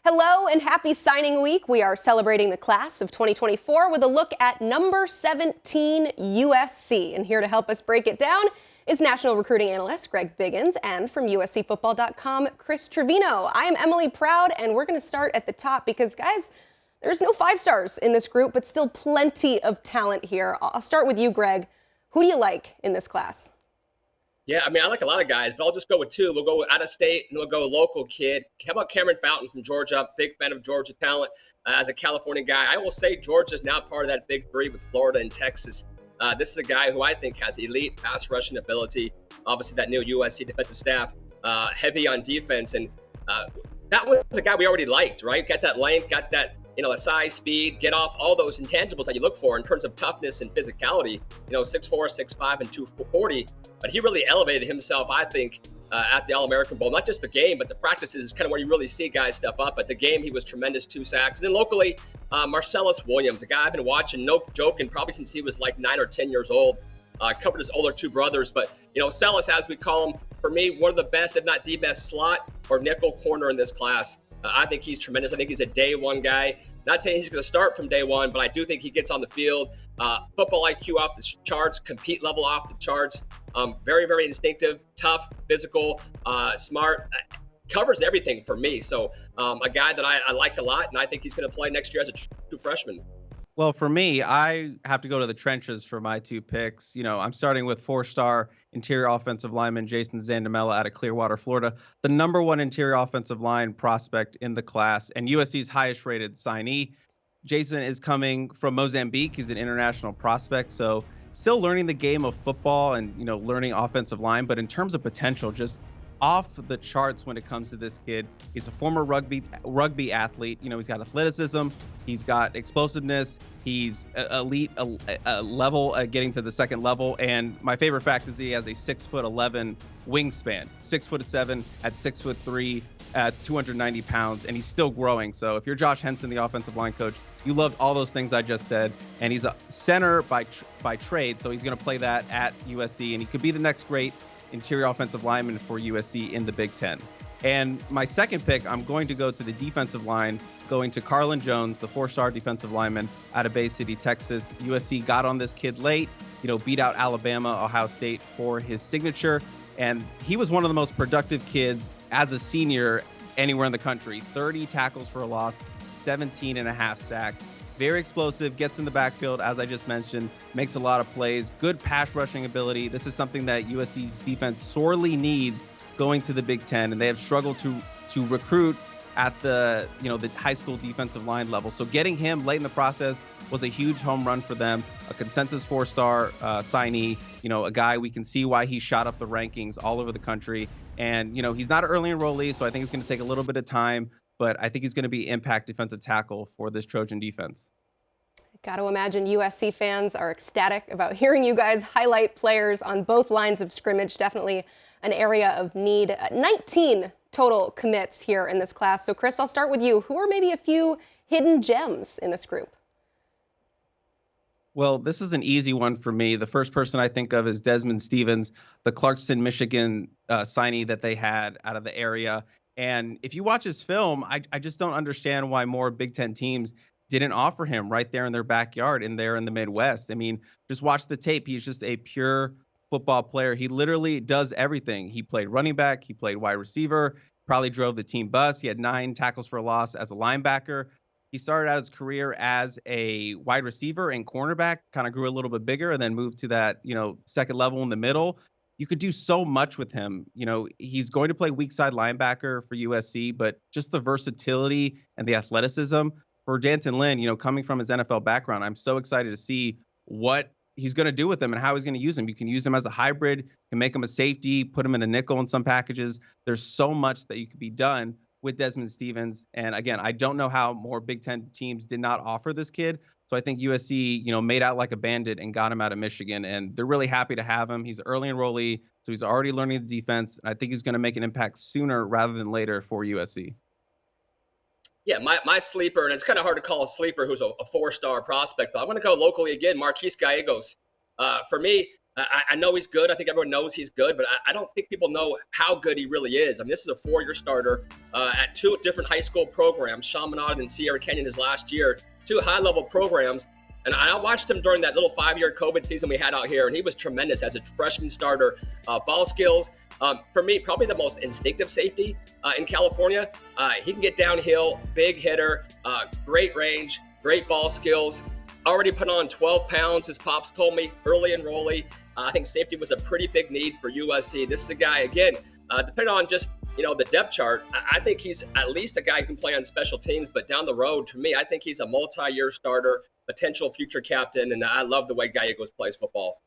Hello and happy signing week. We are celebrating the class of 2024 with a look at number 17 USC. And here to help us break it down is national recruiting analyst Greg Biggins and from USCFootball.com, Chris Trevino. I am Emily Proud, and we're going to start at the top because, guys, there's no 5 stars in this group, but still plenty of talent here. I'll start with you, Greg. Who do you like in this class? Yeah, I mean, I like a lot of guys, but I'll just go with 2. We'll go out of state and we'll go local kid. How about Cameron Fountain from Georgia? Big fan of Georgia talent as a California guy. I will say Georgia is now part of that big 3 with Florida and Texas. This is a guy who I think has elite pass rushing ability. Obviously, that new USC defensive staff, heavy on defense. And that was a guy we already liked, right? Got that length, got that, a size, speed, get off, all those intangibles that you look for in terms of toughness and physicality, 6'4", 6'5", and 240. But he really elevated himself, I think, at the All-American Bowl. Not just the game, but the practices is kind of where you really see guys step up. But the game, he was tremendous, 2 sacks. And then locally, Marcellus Williams, a guy I've been watching, no joking, probably since he was like 9 or 10 years old. Covered his older 2 brothers. But, Marcellus, as we call him, for me, one of the best, if not the best, slot or nickel corner in this class. I think he's tremendous. I think he's a day one guy. Not saying he's going to start from day one, but I do think he gets on the field. Football IQ off the charts, compete level off the charts. Very, very instinctive, tough, physical, smart. Covers everything for me. So a guy that I like a lot, and I think he's going to play next year as a true freshman. Well, for me, I have to go to the trenches for my 2 picks. I'm starting with 4-star interior offensive lineman Jason Zandamela out of Clearwater, Florida, the number 1 interior offensive line prospect in the class and USC's highest rated signee. Jason is coming from Mozambique. He's an international prospect, so still learning the game of football and, learning offensive line. But in terms of potential, just off the charts when it comes to this kid. He's a former rugby athlete. He's got athleticism, he's got explosiveness, he's elite level getting to the second level. And my favorite fact is he has a 6'11" wingspan, 6'7" at 6'3" at 290 pounds, and he's still growing. So if you're Josh Henson, the offensive line coach, you loved all those things I just said. And he's a center by trade, so he's going to play that at USC, and he could be the next great interior offensive lineman for USC in the Big Ten. And my second pick, I'm going to go to the defensive line, going to Carlin Jones, the 4-star defensive lineman out of Bay City, Texas. USC got on this kid late, beat out Alabama, Ohio State for his signature. And he was one of the most productive kids as a senior anywhere in the country. 30 tackles for a loss, 17.5 sacks. Very explosive, gets in the backfield, as I just mentioned, makes a lot of plays, good pass rushing ability. This is something that USC's defense sorely needs going to the Big Ten, and they have struggled to recruit at the the high school defensive line level. So getting him late in the process was a huge home run for them. A consensus 4-star signee, a guy we can see why he shot up the rankings all over the country. And he's not an early enrollee, so I think it's going to take a little bit of time. But I think he's going to be impact defensive tackle for this Trojan defense. Got to imagine USC fans are ecstatic about hearing you guys highlight players on both lines of scrimmage. Definitely an area of need. 19 total commits here in this class. So, Chris, I'll start with you. Who are maybe a few hidden gems in this group? Well, this is an easy one for me. The first person I think of is Desmond Stevens, the Clarkston, Michigan signee that they had out of the area. And if you watch his film, I just don't understand why more Big Ten teams didn't offer him right there in their backyard and there in the Midwest. I mean, just watch the tape. He's just a pure football player. He literally does everything. He played running back. He played wide receiver, probably drove the team bus. He had 9 tackles for a loss as a linebacker. He started out his career as a wide receiver and cornerback, kind of grew a little bit bigger and then moved to that, second level in the middle. You could do so much with him. He's going to play weak side linebacker for USC, but just the versatility and the athleticism for D'Anton Lynn, coming from his NFL background, I'm so excited to see what he's going to do with him and how he's going to use him. You can use him as a hybrid, you can make him a safety, put him in a nickel in some packages. There's so much that you could be done with Desmond Stevens. And again, I don't know how more Big Ten teams did not offer this kid. So I think USC, made out like a bandit and got him out of Michigan, and they're really happy to have him. He's an early enrollee, so he's already learning the defense. And I think he's going to make an impact sooner rather than later for USC. Yeah, my sleeper, and it's kind of hard to call a sleeper who's a 4-star prospect, but I'm going to go locally again, Marquise Gallegos. For me, I know he's good. I think everyone knows he's good, but I don't think people know how good he really is. I mean, this is a 4-year starter at 2 different high school programs, Chaminade and Sierra Canyon his last year, 2 high-level programs. And I watched him during that little 5-year COVID season we had out here, and he was tremendous as a freshman starter. Ball skills, for me, probably the most instinctive safety in California. He can get downhill, big hitter, great range, great ball skills. Already put on 12 pounds, his pops told me, early enrollee. I think safety was a pretty big need for USC. This is a guy, again, depending on just the depth chart, I think he's at least a guy who can play on special teams, but down the road, to me, I think he's a multi-year starter, potential future captain, and I love the way Gallegos plays football.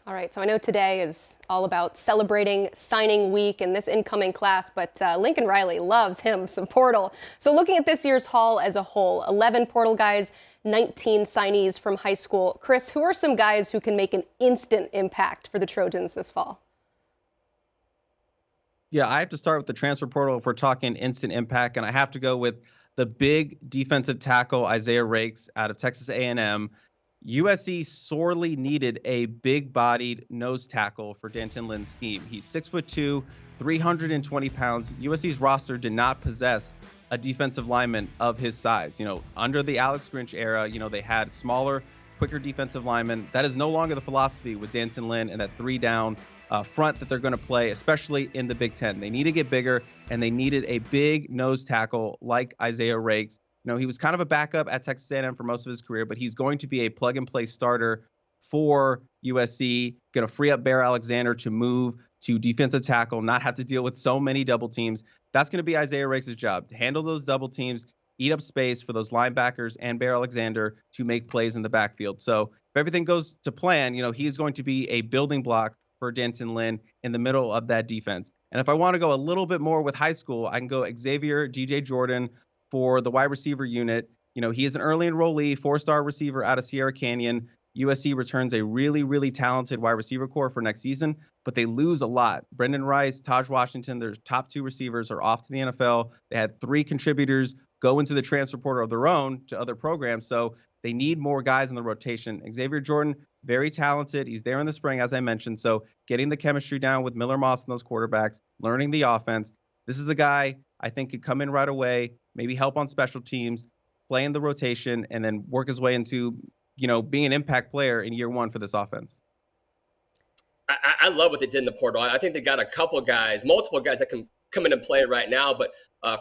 All right, so I know today is all about celebrating signing week and this incoming class, but Lincoln Riley loves him some portal. So looking at this year's haul as a whole, 11 portal guys, 19 signees from high school. Chris, who are some guys who can make an instant impact for the Trojans this fall? Yeah, I have to start with the transfer portal if we're talking instant impact, and I have to go with the big defensive tackle Isaiah Rakes out of Texas A&M. USC sorely needed a big-bodied nose tackle for Danton Lynn's scheme. He's 6'2", 320 pounds. USC's roster did not possess a defensive lineman of his size. Under the Alex Grinch era, they had smaller, quicker defensive linemen. That is no longer the philosophy with Danton Lynn and that 3-down front that they're going to play, especially in the Big Ten. They need to get bigger, and they needed a big nose tackle like Isaiah Rakes. He was kind of a backup at Texas A&M for most of his career, but he's going to be a plug-and-play starter for USC, going to free up Bear Alexander to move to defensive tackle, not have to deal with so many double teams. That's going to be Isaiah Rakes' job, to handle those double teams, eat up space for those linebackers and Bear Alexander to make plays in the backfield. So if everything goes to plan, he's going to be a building block for Danton Lynn in the middle of that defense. And if I want to go a little bit more with high school, I can go Xavier G.J. Jordan for the wide receiver unit. He is an early enrollee, 4-star receiver out of Sierra Canyon. USC returns a really, really talented wide receiver core for next season, but they lose a lot. Brendan Rice, Taj Washington, their top 2 receivers are off to the NFL. They had 3 contributors go into the transfer portal of their own to other programs, so they need more guys in the rotation. Xavier Jordan, very talented. He's there in the spring, as I mentioned, so getting the chemistry down with Miller Moss and those quarterbacks, learning the offense. This is a guy I think could come in right away, maybe help on special teams, play in the rotation, and then work his way into being an impact player in year 1 for this offense. I love what they did in the portal. I think they got a couple guys, multiple guys that can come in and play right now. But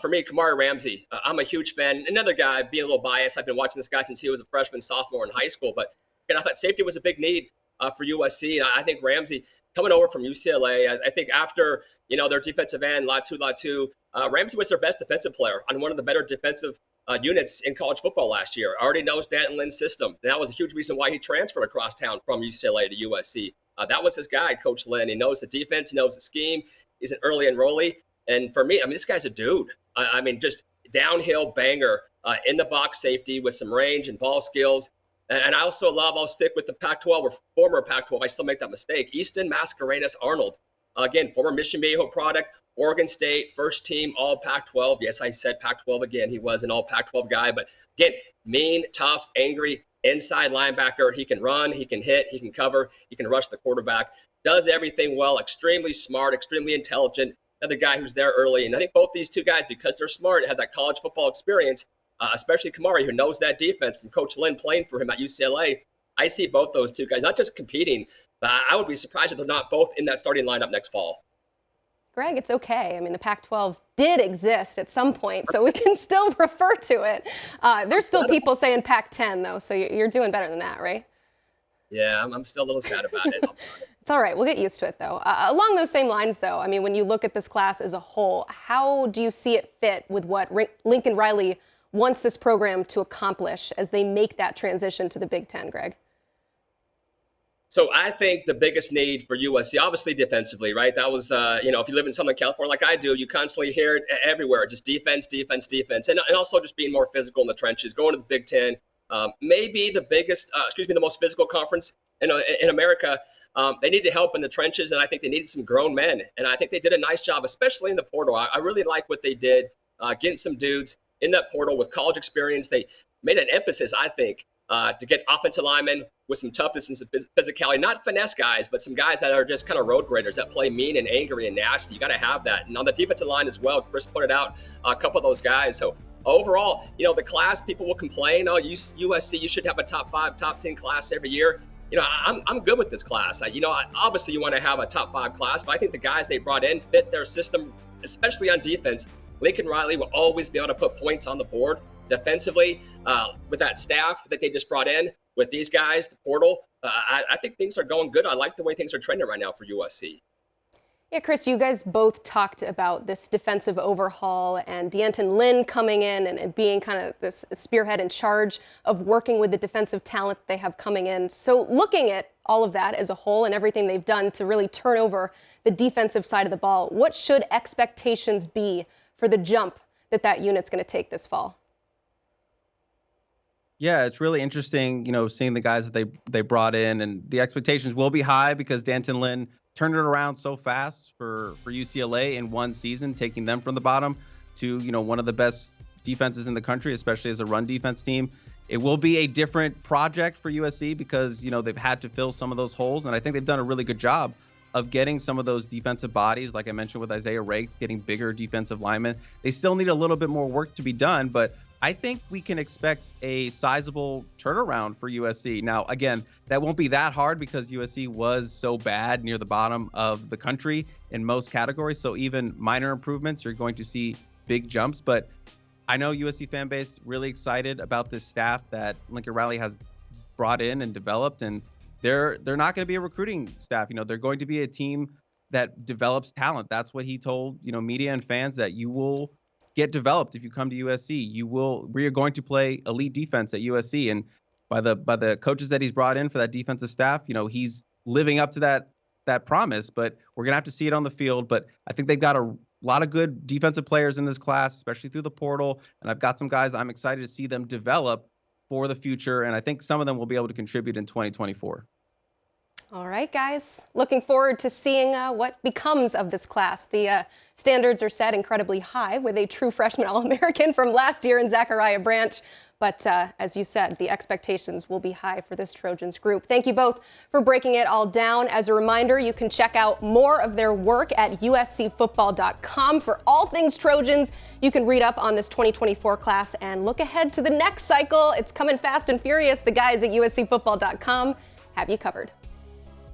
for me, Kamari Ramsey, I'm a huge fan. Another guy, being a little biased, I've been watching this guy since he was a freshman, sophomore in high school. But I thought safety was a big need for USC. And I think Ramsey coming over from UCLA, I think after, their defensive end, Latu, Ramsey was their best defensive player on one of the better defensive units in college football last year. Already knows Danton Lynn's system. And that was a huge reason why he transferred across town from UCLA to USC. That was his guy, Coach Lynn. He knows the defense. He knows the scheme. He's an early enrollee. And for me, this guy's a dude. Just downhill banger in the box safety with some range and ball skills. And I also I'll stick with the Pac-12 or former Pac-12. I still make that mistake. Easton Mascarenas Arnold. Again, former Mission Viejo product, Oregon State, first team all Pac-12. Yes, I said Pac-12 again. He was an all Pac-12 guy. But again, mean, tough, angry, inside linebacker. He can run, he can hit, he can cover, he can rush the quarterback. Does everything well, extremely smart, extremely intelligent. Another guy who's there early. And I think both these 2 guys, because they're smart and have that college football experience, especially Kamari, who knows that defense from Coach Lynn playing for him at UCLA, I see both those 2 guys not just competing, but I would be surprised if they're not both in that starting lineup next fall. Greg, it's okay. The Pac-12 did exist at some point, so we can still refer to it. There's still people saying Pac-10, though, so you're doing better than that, right? Yeah, I'm still a little sad about it. It's all right. We'll get used to it, though. Along those same lines, though, when you look at this class as a whole, how do you see it fit with what Lincoln Riley wants this program to accomplish as they make that transition to the Big Ten, Greg? So I think the biggest need for USC, obviously defensively, right? That was, if you live in Southern California like I do, you constantly hear it everywhere, just defense. And also just being more physical in the trenches, going to the Big Ten. Maybe the most physical conference in America. They need to help in the trenches, and I think they needed some grown men. And I think they did a nice job, especially in the portal. I really like what they did, getting some dudes in that portal with college experience. They made an emphasis, I think, to get offensive linemen with some toughness and some physicality. Not finesse guys, but some guys that are just kind of road graders that play mean and angry and nasty. You got to have that. And on the defensive line as well, Chris pointed out a couple of those guys. So overall, the class, people will complain, oh, USC, you should have a top 5, top 10 class every year. I'm good with this class. Obviously you want to have a top 5 class, but I think the guys they brought in fit their system, especially on defense. Lincoln Riley will always be able to put points on the board defensively with that staff that they just brought in, with these guys, the portal. I think things are going good. I like the way things are trending right now for USC. Yeah, Chris, you guys both talked about this defensive overhaul and D'Anton Lynn coming in and being kind of this spearhead in charge of working with the defensive talent they have coming in. So looking at all of that as a whole and everything they've done to really turn over the defensive side of the ball, what should expectations be for the jump that unit's going to take this fall? Yeah, it's really interesting, seeing the guys that they brought in, and the expectations will be high because D'Anton Lynn turned it around so fast for UCLA in one season, taking them from the bottom to, one of the best defenses in the country, especially as a run defense team. It will be a different project for USC because, they've had to fill some of those holes, and I think they've done a really good job of getting some of those defensive bodies, like I mentioned with Isaiah Rakes, getting bigger defensive linemen. They still need a little bit more work to be done, but I think we can expect a sizable turnaround for USC. Now, again, that won't be that hard because USC was so bad near the bottom of the country in most categories. So even minor improvements, you're going to see big jumps. But I know USC fan base really excited about this staff that Lincoln Riley has brought in and developed. And they're not going to be a recruiting staff. They're going to be a team that develops talent. That's what he told, media and fans, that you will get developed if you come to USC. We are going to play elite defense at USC, and by the coaches that he's brought in for that defensive staff, he's living up to that promise. But we're gonna have to see it on the field. But I think they've got a lot of good defensive players in this class, especially through the portal. And I've got some guys I'm excited to see them develop for the future, and I think some of them will be able to contribute in 2024. All right, guys. Looking forward to seeing what becomes of this class. The standards are set incredibly high with a true freshman All-American from last year in Zachariah Branch. But as you said, the expectations will be high for this Trojans group. Thank you both for breaking it all down. As a reminder, you can check out more of their work at uscfootball.com. For all things Trojans, you can read up on this 2024 class and look ahead to the next cycle. It's coming fast and furious. The guys at uscfootball.com have you covered.